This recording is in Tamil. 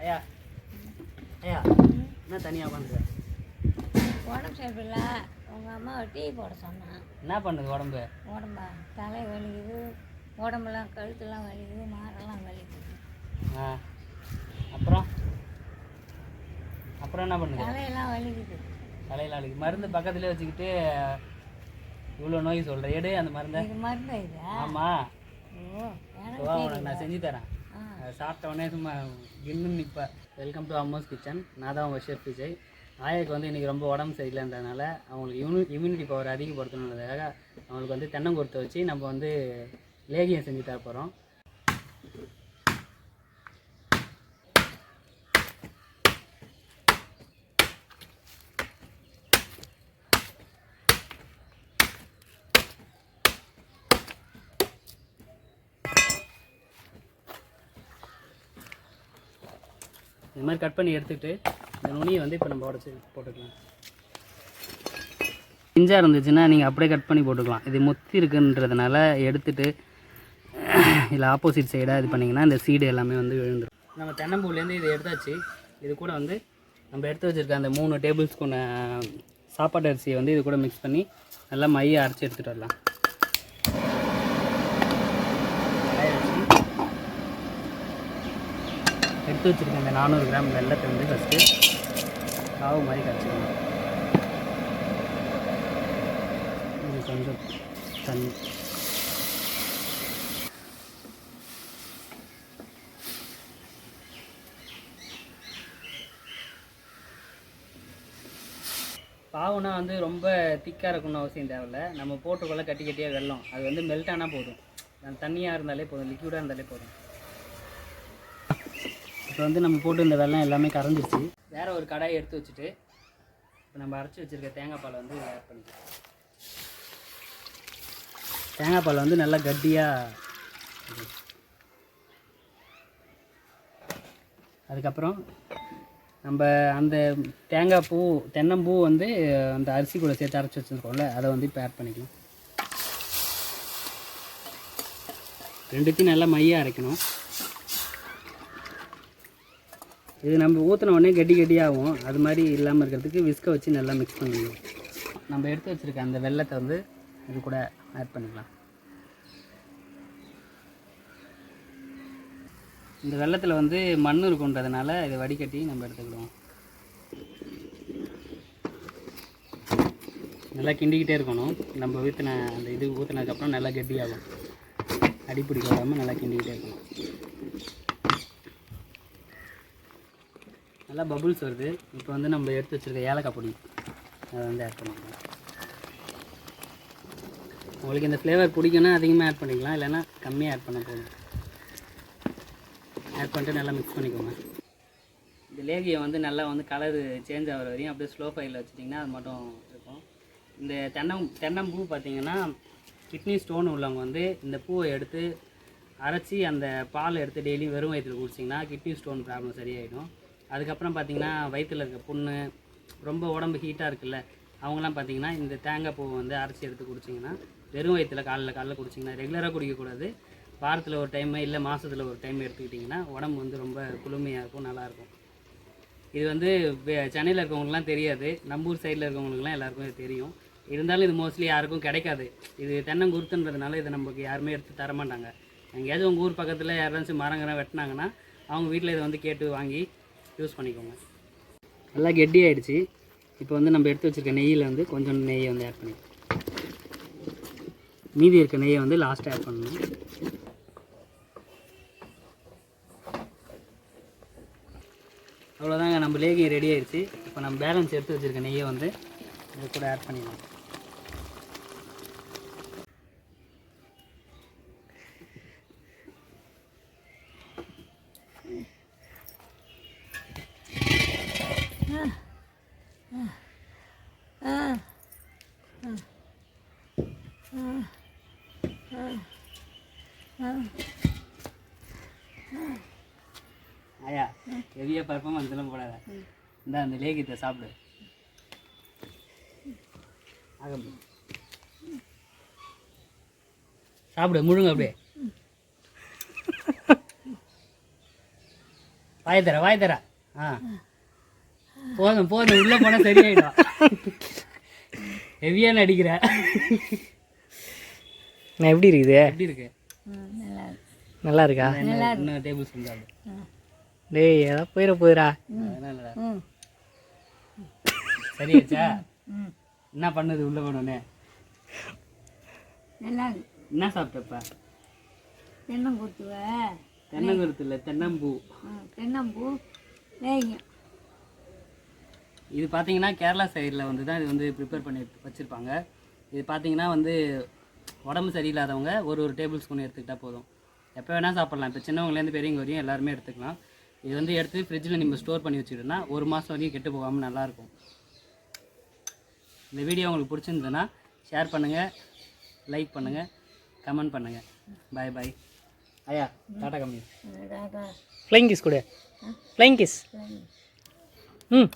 ஐயா ஐயா என்ன தனியாக உட்காந்துரு? உடம்பு சரியில்லை. உங்கள் அம்மா டீ போட சொன்னான். என்ன பண்ணுது உடம்பு? உடம்பா தலை வலிக்குது, உடம்பெல்லாம் கழுத்துலாம் வலிக்குது, மாரெல்லாம் வலிக்குது. ஆ அப்புறம் அப்புறம் என்ன பண்ணுது? தலையெல்லாம் வலிக்குது. தலையில் வலிக்கு மருந்து பக்கத்துலேயே வச்சுக்கிட்டு இவ்வளோ நோய் சொல்கிற எடு அந்த மருந்தை. இது மருந்து இது? ஆமாம். ஓ, உனக்கு நான் செஞ்சு தரேன். சாப்பிட்ட உடனே சும்மா இன்னும் நிற்ப. Welcome to Amma's kitchen. நான் தான் உங்கள் ஷெஃப் விஜய். ஆயாவுக்கு வந்து இன்றைக்கி ரொம்ப உடம்பு சரியில்லைன்றதுனால அவங்களுக்கு இம்யூனிட்டி பவர் அதிகப்படுத்தணுன்றதுக்காக அவங்களுக்கு வந்து தென்னங்குருத்தை வச்சு நம்ம வந்து லேகியம் செஞ்சு தர போகிறோம். இது மாதிரி கட் பண்ணி எடுத்துக்கிட்டு இந்த நுனியை வந்து இப்போ நம்ம உடச்சி போட்டுக்கலாம். பிஞ்சாக இருந்துச்சுன்னா நீங்கள் அப்படியே கட் பண்ணி போட்டுக்கலாம். இது முத்தி இருக்குன்றதுனால எடுத்துகிட்டு இல்லை ஆப்போசிட் சைடாக இது பண்ணிங்கன்னா இந்த சீடு எல்லாமே வந்து விழுந்துடும். நம்ம தென்னம்பூலேருந்து இது எடுத்தாச்சு. இது கூட வந்து நம்ம எடுத்து வச்சுருக்க அந்த 3 டேபிள் ஸ்பூன் சாப்பாட்டு அரிசியை வந்து இது கூட மிக்ஸ் பண்ணி நல்லா மையை அரைச்சி எடுத்துகிட்டு வரலாம். எடுத்து வச்சுருக்கேன் இந்த 400 கிராம் வெல்லத்தை வந்து ஃபஸ்ட்டு காவு மாதிரி கரைச்சிக்கணும். இது கொஞ்சம் தண்ணி. பாவுனா வந்து ரொம்ப திக்காக இருக்கணும்னு அவசியம் தேவையில்லை. நம்ம போட்டுக்குள்ளே கட்டி கட்டியாக வெல்லம் அது வந்து மெல்ட் ஆனால் போதும். தண்ணியாக இருந்தாலே போதும், லிக்யூடாக இருந்தாலே போதும். இப்போ வந்து நம்ம போட்டு இந்த வெல்லம் எல்லாமே கரைஞ்சிருச்சு. வேறு ஒரு கடாயை எடுத்து வச்சுட்டு இப்போ நம்ம அரைச்சி வச்சுருக்க தேங்காய் பாலை வந்து ஆட் பண்ணிக்கலாம். தேங்காய் பால் வந்து நல்லா கட்டியாக. அதுக்கப்புறம் நம்ம அந்த தேங்காய் பூ தென்னம்பூ வந்து அந்த அரிசி கூட சேர்த்து அரைச்சி வச்சுருக்கோம்ல அதை வந்து இப்போ ஆட் பண்ணிக்கலாம். ரெண்டுத்தையும் நல்லா மையாக அரைக்கணும். இது நம்ம ஊற்றின உடனே கட்டி கட்டியாகும். அது மாதிரி இல்லாமல் இருக்கிறதுக்கு விஸ்கை வச்சு நல்லா மிக்ஸ் பண்ணிக்கணும். நம்ம எடுத்து வச்சுருக்க அந்த வெல்லத்தை வந்து இது கூட ஆட் பண்ணிக்கலாம். இந்த வெல்லத்தில் வந்து மண் இருக்குன்றதுனால இதை வடிகட்டி நம்ம எடுத்துக்கிடுவோம். நல்லா கிண்டிக்கிட்டே இருக்கணும். நம்ம ஊற்றின அந்த இது ஊற்றினதுக்கப்புறம் நல்லா கெட்டியாகும். அடிப்பிடிக்க விடாமல் நல்லா கிண்டிக்கிட்டே இருக்கணும். நல்லா பபுள்ஸ் வருது. இப்போ வந்து நம்ம எடுத்து வச்சுருக்க ஏலக்காய் பொடி அதை வந்து ஆட் பண்ணிக்கலாம். உங்களுக்கு இந்த ஃப்ளேவர் பிடிக்குன்னா அதிகமாக ஆட் பண்ணிக்கலாம், இல்லைன்னா கம்மியாக ஆட் பண்ண போதும். ஆட் பண்ணிட்டு நல்லா மிக்ஸ் பண்ணிக்கோங்க. இந்த லேகியை வந்து நல்லா வந்து கலர் சேஞ்ச் ஆகிற வரையும் அப்படியே ஸ்லோ ஃபயரில் வச்சுட்டிங்கன்னா அது மட்டும் இருக்கும். இந்த தென்னம்பூ பார்த்திங்கன்னா கிட்னி ஸ்டோன் உள்ளவங்க வந்து இந்த பூவை எடுத்து அரைச்சி அந்த பால் எடுத்து டெய்லியும் வெறும் வயிற்றில் குடிச்சிங்கன்னா கிட்னி ஸ்டோன் ப்ராப்ளம் சரியாயிடும். அதுக்கப்புறம் பார்த்திங்கன்னா வயிற்றில் இருக்க புண்ணு, ரொம்ப உடம்பு ஹீட்டாக இருக்குல்ல, அவங்களாம் பார்த்திங்கன்னா இந்த தேங்காய் பூவை வந்து அரைச்சி எடுத்து குடிச்சிங்கன்னா வெறும் வயிற்றில் காலைல குடிச்சிங்கன்னா, ரெகுலராக குடிக்கக்கூடாது, வாரத்தில் ஒரு டைமு இல்லை மாதத்தில் ஒரு டைம் எடுத்துக்கிட்டிங்கன்னா உடம்பு வந்து ரொம்ப குளுமையாக இருக்கும், நல்லாயிருக்கும். இது வந்து சென்னையில் இருக்கவங்களுக்குலாம் தெரியாது, நம்பூர் சைடில் இருக்கவங்களுக்குலாம் எல்லாருக்கும் இது தெரியும். இருந்தாலும் இது மோஸ்ட்லி யாருக்கும் கிடைக்காது. இது தென்னங்குருத்துன்றதுனால இதை நமக்கு யாருமே எடுத்து தரமாட்டாங்க. எங்கேயாச்சும் உங்கள் ஊர் பக்கத்தில் யாராச்சும் மரங்கரை வெட்டினாங்கன்னா அவங்க வீட்டில் இதை வந்து கேட்டு வாங்கி யூஸ் பண்ணிக்கோங்க. நல்லா கெட்டி ஆகிடுச்சு. இப்போ வந்து நம்ம எடுத்து வச்சுருக்க நெய்யில் வந்து கொஞ்சம் நெய்யை வந்து ஆட் பண்ணிக்கலாம். மீதி இருக்க நெய்யை வந்து லாஸ்ட்டாக ஆட் பண்ணணும். அவ்வளோதாங்க, நம்ம லேகி ரெடி ஆகிடுச்சு. இப்போ நம்ம பேலன்ஸ் எடுத்து வச்சுருக்க நெய்யை வந்து இது கூட ஆட் பண்ணிடலாம். ஆயா ஹெவியாக பர்ஃபார்மன்ஸ்லாம் போடாத. இந்த அந்த லேகியத்தை சாப்பிடு. சாப்பிடு, முழுங்க அப்படியே. வாய் தர ஆ போதும் உள்ளே போனால் சரியாயிடும். ஹெவியாக நடிக்கிற. நான் எப்படி இருக்குது? எப்படி இருக்கு? நல்லா இருக்கு. நல்லா இருக்கா? இன்னும் டேபிள் ஸ்பூன் சாப்பிடு. டேய் ஏதாவது போயிடா. ம் சரியாச்சா? ம் என்ன பண்ணுது உள்ளே போனோடனே? நல்லா இருக்கு. என்ன சாப்பிட்டப்ப? தென்னங்குருத்துவ தென்னங்குருத்து இல்லை, தென்னம்பூ. தென்னம்பூ லேகியம். இது பார்த்தீங்கன்னா கேரளா சைடில் வந்து தான் இது வந்து ப்ரிப்பேர் பண்ணி வச்சுருப்பாங்க. இது பார்த்தீங்கன்னா வந்து உடம்பு சரியில்லாதவங்க ஒரு டேபிள் ஸ்பூன் எடுத்துக்கிட்டால் போதும். எப்போ வேணால் சாப்பிட்லாம். இப்போ சின்னவங்கலேருந்து பெரியவங்க வரையும் எல்லாருமே எடுத்துக்கலாம். இது வந்து எடுத்து ஃப்ரிட்ஜில் நம்ம ஸ்டோர் பண்ணி வச்சுக்கிட்டோன்னா 1 மாதம் வரையும் கெட்டு போகாமல் நல்லாயிருக்கும். இந்த வீடியோ உங்களுக்கு பிடிச்சிருந்ததுன்னா ஷேர் பண்ணுங்கள், லைக் பண்ணுங்கள், கமெண்ட் பண்ணுங்கள். பாய் பாய். ஐயா டாட்டா கம்மி. ஃப்ளைங் கிஸ் கொடு. Flying kiss. ம்